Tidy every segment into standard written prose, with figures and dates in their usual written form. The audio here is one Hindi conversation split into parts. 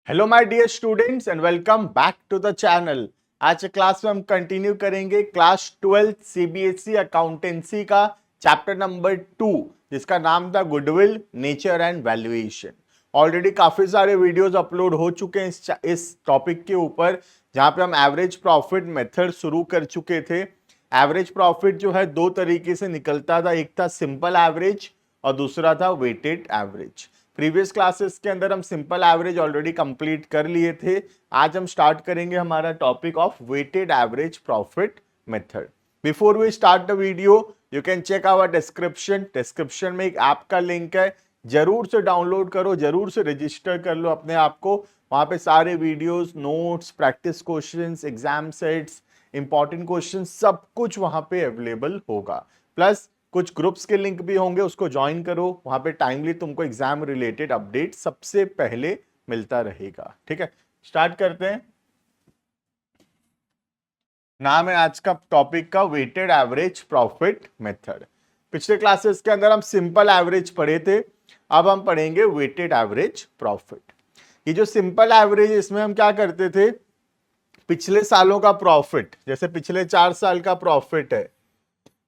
Hello my dear students and welcome back to the channel. आज के क्लास में हम कंटिन्यू करेंगे क्लास 12 सीबीएसई अकाउंटेंसी का चैप्टर नंबर 2 जिसका नाम था goodwill nature and valuation. Already काफी सारे वीडियोस अपलोड हो चुके हैं इस टॉपिक के ऊपर, जहां पे हम एवरेज प्रॉफिट मेथड शुरू कर चुके थे। एवरेज प्रॉफिट जो है दो तरीके से निकलता था, एक था सिंपल एवरेज और दूसरा था वेटेड एवरेज। प्रीवियस क्लासेस के अंदर हम सिंपल एवरेज ऑलरेडी कंप्लीट कर लिए थे। आज हम स्टार्ट करेंगे हमारा topic of weighted average profit method. Before we start the video you can check our description में एक ऐप का लिंक है, जरूर से डाउनलोड करो, जरूर से रजिस्टर कर लो अपने आप को। वहां पे सारे videos, notes, practice questions, exam sets, important question सब कुछ वहां पे अवेलेबल होगा। प्लस कुछ ग्रुप्स के लिंक भी होंगे, उसको ज्वाइन करो, वहां पे टाइमली तुमको एग्जाम रिलेटेड अपडेट सबसे पहले मिलता रहेगा। ठीक है, स्टार्ट करते हैं। नाम है आज का टॉपिक का वेटेड एवरेज प्रॉफिट मेथड। पिछले क्लासेस के अंदर हम सिंपल एवरेज पढ़े थे, अब हम पढ़ेंगे वेटेड एवरेज प्रॉफिट। ये जो सिंपल एवरेज, इसमें हम क्या करते थे, पिछले सालों का प्रॉफिट, जैसे पिछले 4 साल का प्रॉफिट है,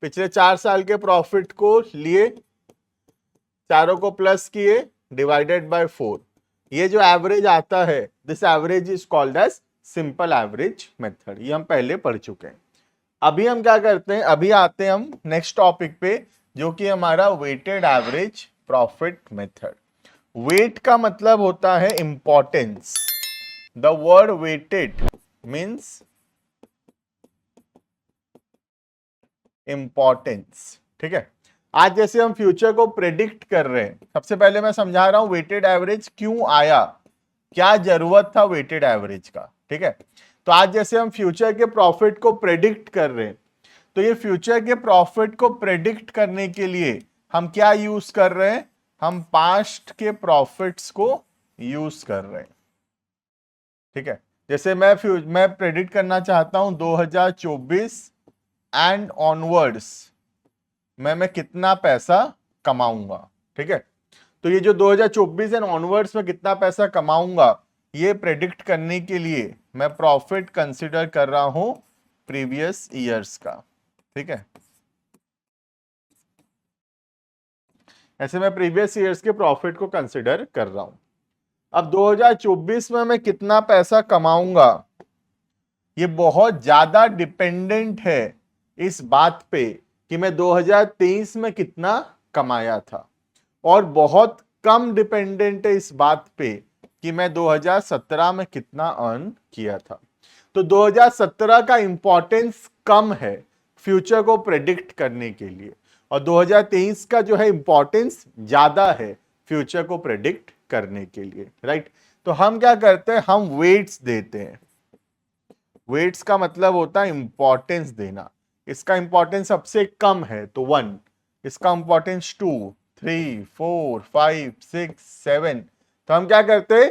पिछले 4 साल के प्रॉफिट को लिए, चारों को प्लस किए, डिवाइडेड बाय 4, ये जो एवरेज आता है, this average is called as simple average method. ये हम पहले पढ़ चुके हैं। अभी हम क्या करते हैं, अभी आते हैं हम नेक्स्ट टॉपिक पे, जो कि हमारा weighted average profit method. Weight का मतलब होता है importance. The word weighted means importance. ठीक है, आज जैसे हम फ्यूचर को प्रेडिक्ट कर रहे हैं, सबसे पहले मैं समझा रहा हूं वेटेड एवरेज क्यों आया, क्या जरूरत था वेटेड एवरेज का। ठीक है, तो आज जैसे हम फ्यूचर के प्रॉफिट को प्रेडिक्ट कर रहे हैं, तो ये फ्यूचर के प्रॉफिट को प्रेडिक्ट करने के लिए हम क्या यूज कर रहे हैं, हम पास्ट के प्रॉफिट्स को यूज कर रहे हैं। ठीक है, जैसे मैं प्रेडिक्ट करना चाहता हूं 2024 एंड ऑनवर्ड्स मैं कितना पैसा कमाऊंगा। ठीक है, तो ये जो 2024 एंड ऑनवर्ड्स में कितना पैसा कमाऊंगा, ये प्रेडिक्ट करने के लिए मैं प्रॉफिट कंसीडर कर रहा हूं प्रीवियस ईयर्स का। ठीक है, ऐसे मैं प्रीवियस ईयर्स के प्रॉफिट को कंसीडर कर रहा हूं। अब 2024 में मैं कितना पैसा कमाऊंगा, ये बहुत ज्यादा डिपेंडेंट है इस बात पे कि मैं 2023 में कितना कमाया था, और बहुत कम डिपेंडेंट है इस बात पे कि मैं 2017 में कितना अर्न किया था। तो 2017 का इंपॉर्टेंस कम है फ्यूचर को प्रेडिक्ट करने के लिए, और 2023 का जो है इंपॉर्टेंस ज्यादा है फ्यूचर को प्रेडिक्ट करने के लिए। राइट, तो हम क्या करते हैं, हम वेट्स देते हैं। वेट्स का मतलब होता है इंपॉर्टेंस देना। इसका इंपॉर्टेंस सबसे कम है तो 1, इसका इंपॉर्टेंस 2, 3, 4, 5, 6, 7। तो हम क्या करते हैं,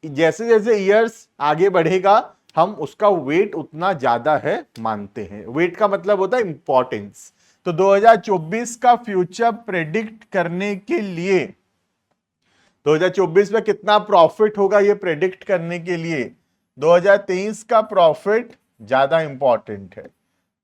जैसे जैसे ईयर्स आगे बढ़ेगा हम उसका वेट उतना ज्यादा है मानते हैं। वेट का मतलब होता है इंपॉर्टेंस। तो 2024 का फ्यूचर प्रेडिक्ट करने के लिए, 2024 में कितना प्रॉफिट होगा ये प्रेडिक्ट करने के लिए 2023 का प्रॉफिट ज्यादा इंपॉर्टेंट है,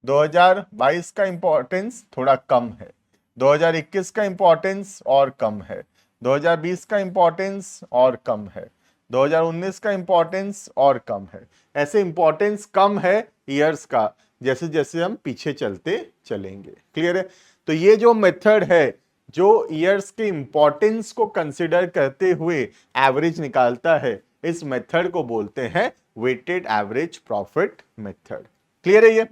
2022 का इंपॉर्टेंस थोड़ा कम है, 2021 का इंपॉर्टेंस और कम है, 2020 का इंपॉर्टेंस और कम है, 2019 का इंपॉर्टेंस और कम है। ऐसे इंपॉर्टेंस कम है ईयर्स का, जैसे जैसे हम पीछे चलते चलेंगे। क्लियर है, तो ये जो मेथड है जो ईयर्स के इंपॉर्टेंस को कंसिडर करते हुए एवरेज निकालता है, इस मेथड को बोलते हैं weighted average profit method. Clear है ये?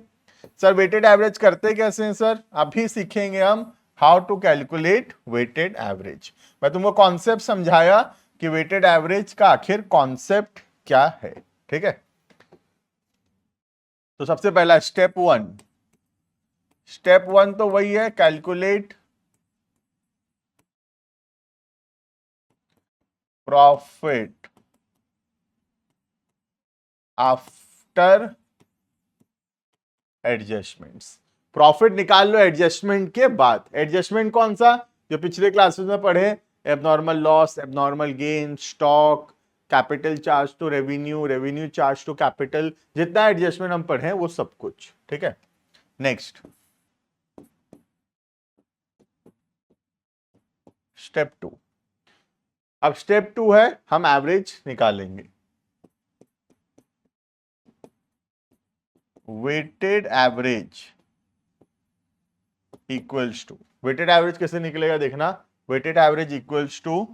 सर वेटेड एवरेज करते कैसे हैं सर, अभी सीखेंगे हम how to calculate weighted average. मैं तुमको कॉन्सेप्ट समझाया कि वेटेड एवरेज का आखिर कॉन्सेप्ट क्या है। ठीक है, तो सबसे पहला स्टेप 1 तो वही है, calculate profit after adjustments. Profit निकाल लो एडजस्टमेंट के बाद। एडजस्टमेंट कौन सा, जो पिछले क्लासेस में पढ़े, abnormal loss, abnormal gain, stock, capital charge to revenue, revenue charge to capital, जितना एडजस्टमेंट हम पढ़े वो सब कुछ, ठीक है। Next step 2। अब स्टेप 2 है, हम एवरेज निकालेंगे। Weighted average equals to, weighted average कैसे निकलेगा देखना, weighted average equals to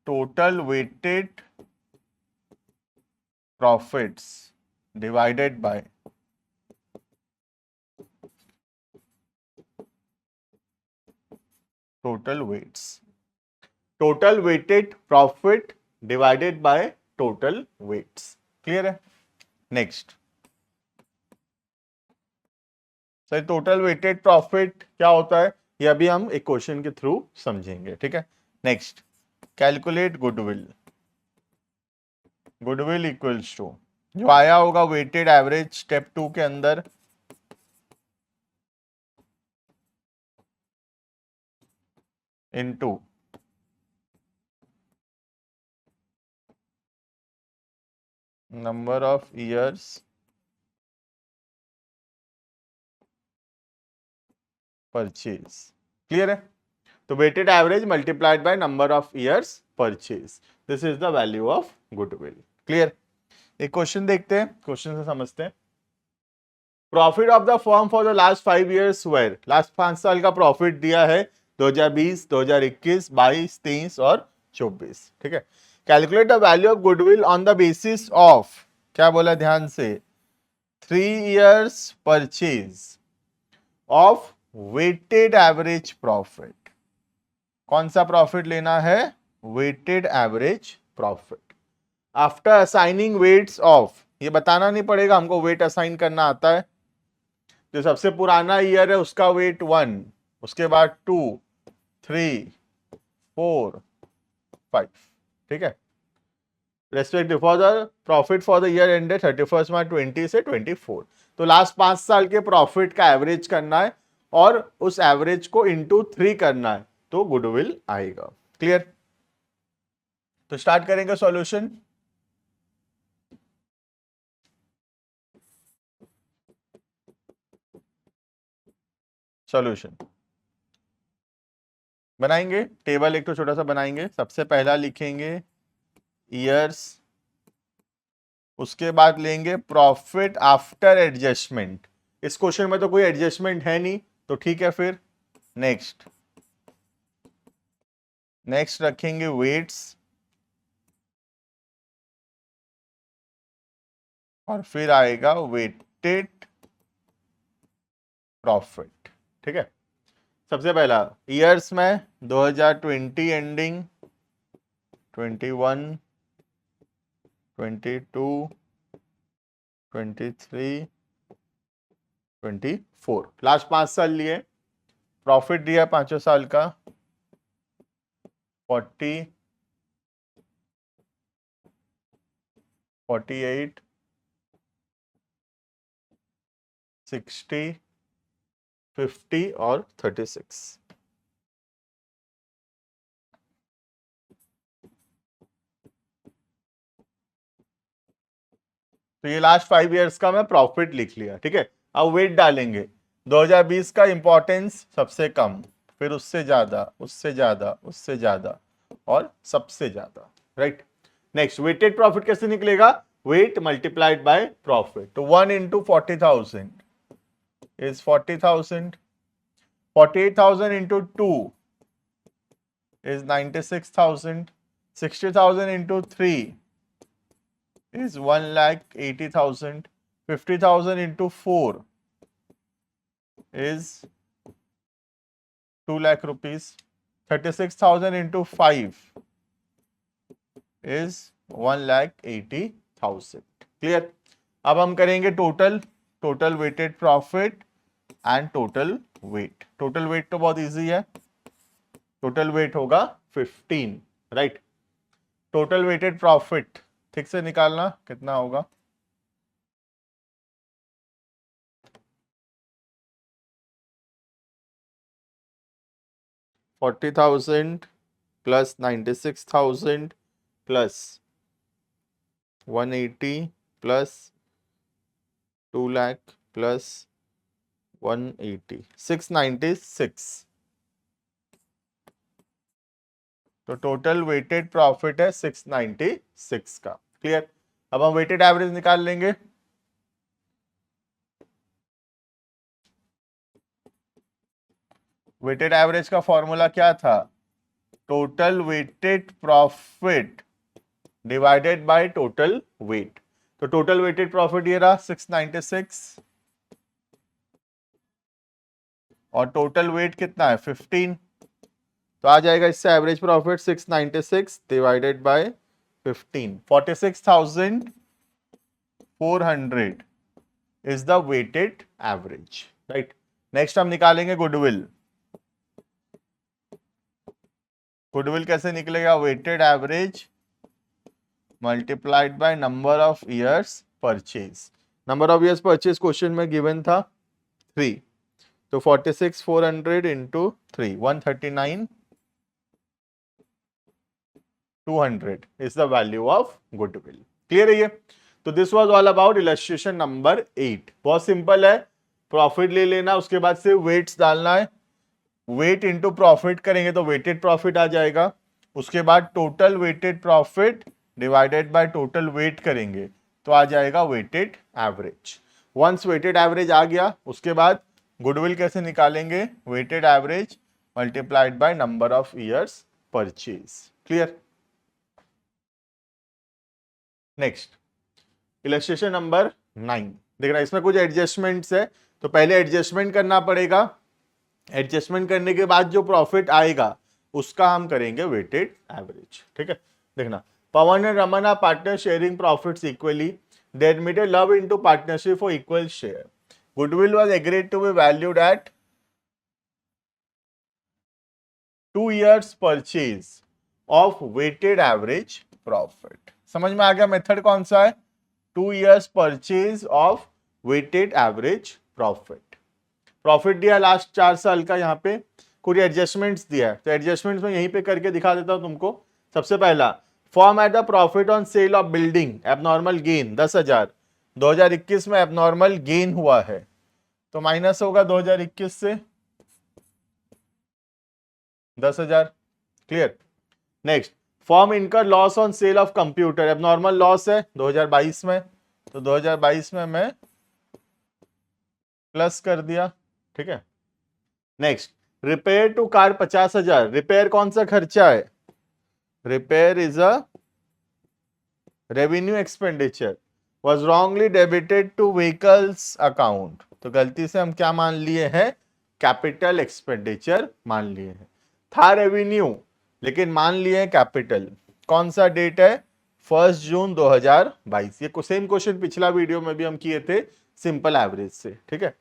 total weighted profits divided by total weights, total weighted profit divided by total weights. Clear है। Next sir total weighted profit क्या होता है, ये अभी हम एक क्वेश्चन के थ्रू समझेंगे, ठीक है। Next calculate goodwill, goodwill equals to, जो आया होगा वेटेड एवरेज स्टेप 2 के अंदर, into number of years purchase. Clear है। तो weighted average multiplied by number of years purchase, this is the value of goodwill. Clear. एक क्वेश्चन देखते हैं, क्वेश्चन से समझते हैं। Profit of the firm for the last 5 years where, last 5 साल का प्रॉफिट दिया है 2020, 2021, 22, 23 और 24, ठीक है। Calculate the value of goodwill on the basis of, क्या बोला ध्यान से, 3 years purchase of weighted average profit. कौन सा प्रॉफिट लेना है, weighted average profit. After assigning weights of, ये बताना नहीं पड़ेगा हमको, वेट असाइन करना आता है। जो सबसे पुराना ईयर है उसका वेट 1, उसके बाद 2, 3, 4, 5, ठीक है। Respective for the profit for the year ended 31 मार्च 20 से 24, तो लास्ट 5 साल के प्रॉफिट का एवरेज करना है और उस एवरेज को इंटू 3 करना है, तो गुडविल आएगा। क्लियर। तो स्टार्ट करेंगे सॉल्यूशन। सॉल्यूशन बनाएंगे, टेबल एक तो छोटा सा बनाएंगे। सबसे पहला लिखेंगे ईयर्स, उसके बाद लेंगे प्रॉफिट आफ्टर एडजस्टमेंट। इस क्वेश्चन में तो कोई एडजस्टमेंट है नहीं, तो ठीक है फिर। नेक्स्ट नेक्स्ट रखेंगे वेट्स, और फिर आएगा वेटेड प्रॉफिट, ठीक है। सबसे पहला ईयर्स में 2020 एंडिंग, 21, 22, 23, 24, लास्ट 5 साल लिए। प्रॉफिट दिया 5 साल का 40, 48, 60, 50 और 36। तो ये लास्ट 5 इयर्स का मैं प्रॉफिट लिख लिया, ठीक है। अब वेट डालेंगे, 2020 का इंपॉर्टेंस सबसे कम, फिर उससे ज्यादा, उससे ज्यादा, उससे ज्यादा और सबसे ज्यादा, राइट। नेक्स्ट वेटेड प्रॉफिट कैसे निकलेगा, वेट मल्टीप्लाइड बाय प्रॉफिट। तो 1 into 40,000 is 40,000, 48,000 into 2 is 96,000, 60,000 into 3 is 1,80,000, 50,000 into 4 is 2 lakh rupees, 36,000 into 5 is 1,80,000। Clear. अब हम करेंगे total, total weighted profit and total weight. Total weight तो बहुत इजी है, टोटल वेट होगा 15, राइट। टोटल वेटेड प्रॉफिट ठीक से निकालना कितना होगा, 40,000 plus 96,000 plus 180 plus 2 lakh plus 180 696। तो टोटल वेटेड प्रॉफिट है 696 का। क्लियर। अब हम वेटेड एवरेज निकाल लेंगे। वेटेड एवरेज का फॉर्मूला क्या था? Total weighted profit divided by total weight. तो टोटल वेटेड प्रॉफिट ये रहा 696 और टोटल वेट कितना है 15। तो आ जाएगा इससे average profit 696 divided by 15, 46,400 is the weighted average. Right. Next हम निकालेंगे गुडविल। गुडविल कैसे निकलेगा? Weighted average multiplied by number of years purchase. Number of years purchase question में गिवन था 3, तो 46,400 into 3 139,200 is the value of goodwill. Clear है ये? तो this was all about illustration number 8। बहुत सिंपल है, प्रॉफिट ले लेना, उसके बाद से वेट्स डालना है, वेट इंटू प्रॉफिट करेंगे तो वेटेड प्रॉफिट आ जाएगा, उसके बाद total weighted profit divided by total weight करेंगे तो आ जाएगा weighted average. Once weighted average आ गया, उसके बाद गुडविल कैसे निकालेंगे? Weighted average multiplied by number of years purchase. Clear. Next illustration number 9। देखना इसमें कुछ एडजस्टमेंट्स है, तो पहले एडजस्टमेंट करना पड़ेगा, एडजस्टमेंट करने के बाद जो प्रॉफिट आएगा उसका हम करेंगे वेटेड एवरेज। ठीक है। देखना, Pawan and Raman are partner sharing profits equally, they admitted Luv into partnership for equal share, goodwill was agreed to be valued at 2 years purchase of weighted average profit. समझ में आ गया मेथड कौन सा है? 2 years purchase of weighted average profit. Profit दिया लास्ट 4 साल का, यहाँ पे कुछ एडजस्टमेंट्स दिया है, तो एडजस्टमेंट्स में यहीं पे करके दिखा देता हूं तुमको। सबसे पहला, form at the profit on sale of building abnormal gain 10,000, 2021 में एबनॉर्मल गेन हुआ है तो माइनस होगा 2021 से 10,000। क्लियर। नेक्स्ट, फॉर्म इनकर loss on sale of computer, abnormal loss है 2022 में, तो 2022 में मैं प्लस कर दिया। ठीक है। Next, repair to car 50,000, repair कौन सा खर्चा है? Repair is a revenue expenditure, was wrongly debited to vehicles account, तो गलती से हम क्या मान लिए हैं? कैपिटल एक्सपेंडिचर मान लिए हैं। था रेवेन्यू लेकिन मान लिए हैं कैपिटल। कौन सा डेट है? 1 जून 2022। ये सेम क्वेश्चन पिछला वीडियो में भी हम किए थे सिंपल एवरेज से। ठीक है।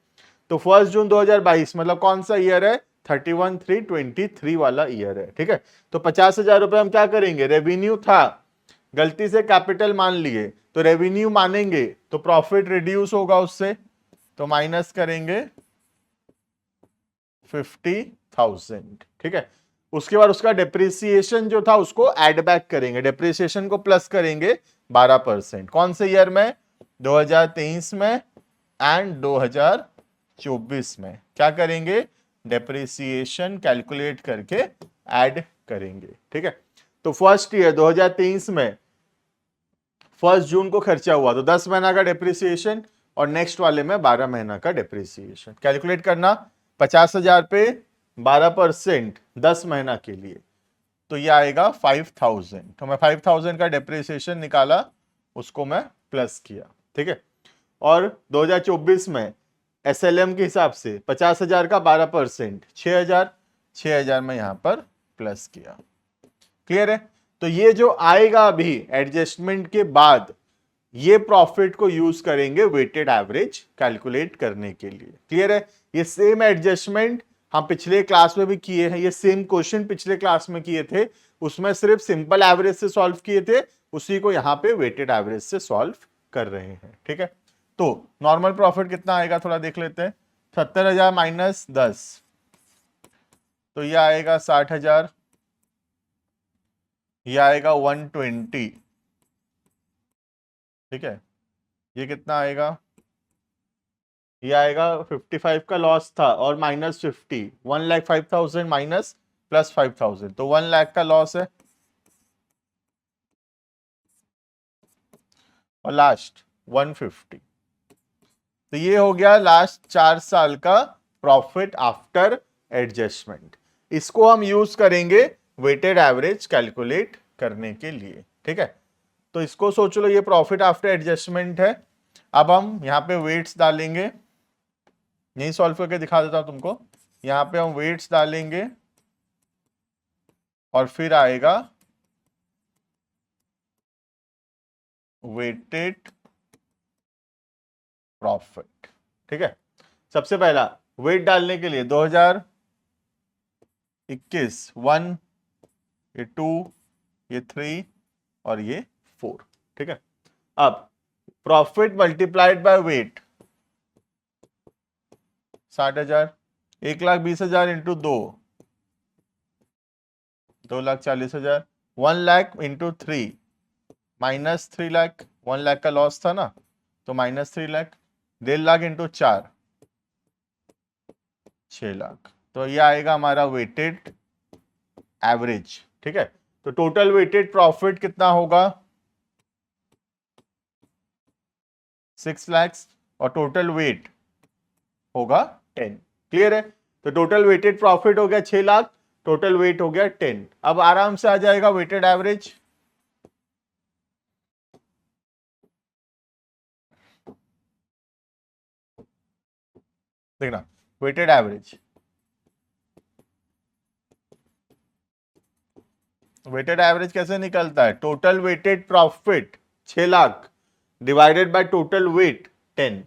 तो 1 जून 2022 मतलब कौन सा ईयर है? 31/3/23 वाला ईयर है। ठीक है। तो 50,000 रुपए हम क्या करेंगे? रेवेन्यू था, गलती से कैपिटल मान लिए, तो रेवेन्यू मानेंगे तो प्रॉफिट रिड्यूस होगा उससे, तो माइनस करेंगे 50,000। ठीक है। उसके बाद उसका डेप्रिसिएशन जो था उसको ऐड बैक करेंगे, डेप्रिसिएशन को प्लस करेंगे 12%। कौन से ईयर में? 2023 में एंड 2024 में क्या करेंगे? डेप्रिसिएशन कैलकुलेट करके ऐड करेंगे। ठीक है। तो फर्स्ट ईयर 2023 में 1 जून को खर्चा हुआ तो 10 महीना का डेप्रिसिएशन और नेक्स्ट वाले में 12 महीना का डेप्रिसिएशन कैलकुलेट करना। 50,000 पे 12% 10 महीना के लिए, तो ये आएगा 5,000। तो मैं 5,000 का डेप्रिसिएशन निकाला, उसको मैं प्लस किया। ठीक है। और 2024 में SLM के हिसाब से 50,000 का 12% 6,000 में यहां पर प्लस किया। क्लियर है? तो ये जो आएगा अभी एडजस्टमेंट के बाद, ये प्रॉफिट को यूज करेंगे वेटेड एवरेज कैलकुलेट करने के लिए। क्लियर है? ये सेम एडजस्टमेंट हम पिछले क्लास में भी किए हैं, ये सेम क्वेश्चन पिछले क्लास में किए थे, उसमें सिर्फ सिंपल एवरेज से सॉल्व किए थे, उसी को यहां पे वेटेड एवरेज से सॉल्व कर रहे हैं। ठीक है। तो नॉर्मल प्रॉफिट कितना आएगा थोड़ा देख लेते हैं। 70,000 माइनस 10, तो ये आएगा 60,000, ये आएगा 120, ठीक है। ये कितना आएगा, ये आएगा 55 का लॉस था और -50, 1,05,000 माइनस +5,000, तो 1 लाख का लॉस है। और लास्ट 150, तो ये हो गया लास्ट 4 साल का प्रॉफिट आफ्टर एडजस्टमेंट। इसको हम यूज करेंगे वेटेड एवरेज कैलकुलेट करने के लिए, ठीक है। तो इसको सोच लो, ये प्रॉफिट आफ्टर एडजस्टमेंट है। अब हम यहाँ पे वेट्स डालेंगे, यही सॉल्व करके दिखा देता हूं तुमको। यहाँ पे हम वेट्स डालेंगे और फिर आएगा वेटेड प्रॉफिट, ठीक है। सबसे पहला वेट डालने के लिए 2021 1, ये 2, ये 3 और ये 4, ठीक है। अब profit multiplied by weight 60,000, 1,20,000 into 2,40,000, 1 lakh into 3 -3 lakh, 1 lakh का लॉस था ना, तो -3 लाख, 1.5 लाख इंटू 4 6 लाख, तो ये आएगा हमारा वेटेड एवरेज, ठीक है। तो टोटल वेटेड प्रॉफिट कितना होगा 6 लाख और टोटल वेट होगा 10, क्लियर है। तो टोटल वेटेड प्रॉफिट हो गया 6 लाख, टोटल वेट हो गया 10। अब आराम से आ जाएगा वेटेड एवरेज, देखना वेटेड एवरेज, वेटेड एवरेज कैसे निकलता है, total weighted profit 6 lakh divided by total weight 10,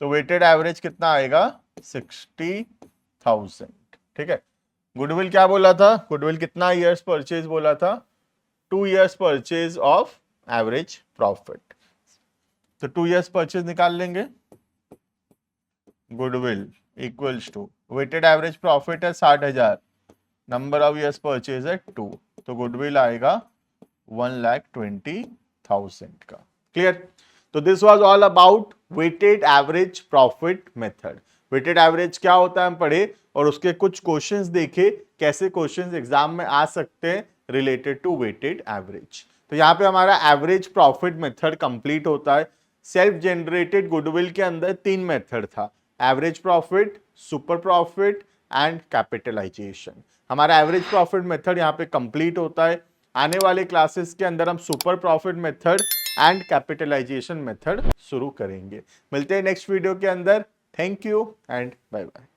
तो वेटेड एवरेज कितना आएगा 60,000, ठीक है। गुडविल क्या बोला था, गुडविल कितना ईयर्स परचेज बोला था, 2 years purchase of average profit, तो 2 ईयर्स परचेज निकाल लेंगे। Goodwill equals to weighted average profit है 60,000, नंबर ऑफ ईयर्स परचेज है 2, तो गुडविल आएगा 1,20,000 का, क्लियर। तो this was all about weighted average profit method. Weighted average क्या होता है हम पढ़े और उसके कुछ क्वेश्चंस देखे, कैसे क्वेश्चंस एग्जाम में आ सकते हैं रिलेटेड टू वेटेड एवरेज। तो यहाँ पे हमारा एवरेज प्रॉफिट मेथड कंप्लीट होता है। सेल्फ जनरेटेड गुडविल के अंदर 3 मेथड था, average profit, super profit and capitalisation. हमारा एवरेज प्रॉफिट मेथड यहाँ पे कंप्लीट होता है। आने वाले क्लासेस के अंदर हम super profit method and capitalisation method शुरू करेंगे। मिलते हैं नेक्स्ट वीडियो के अंदर। Thank you and bye bye.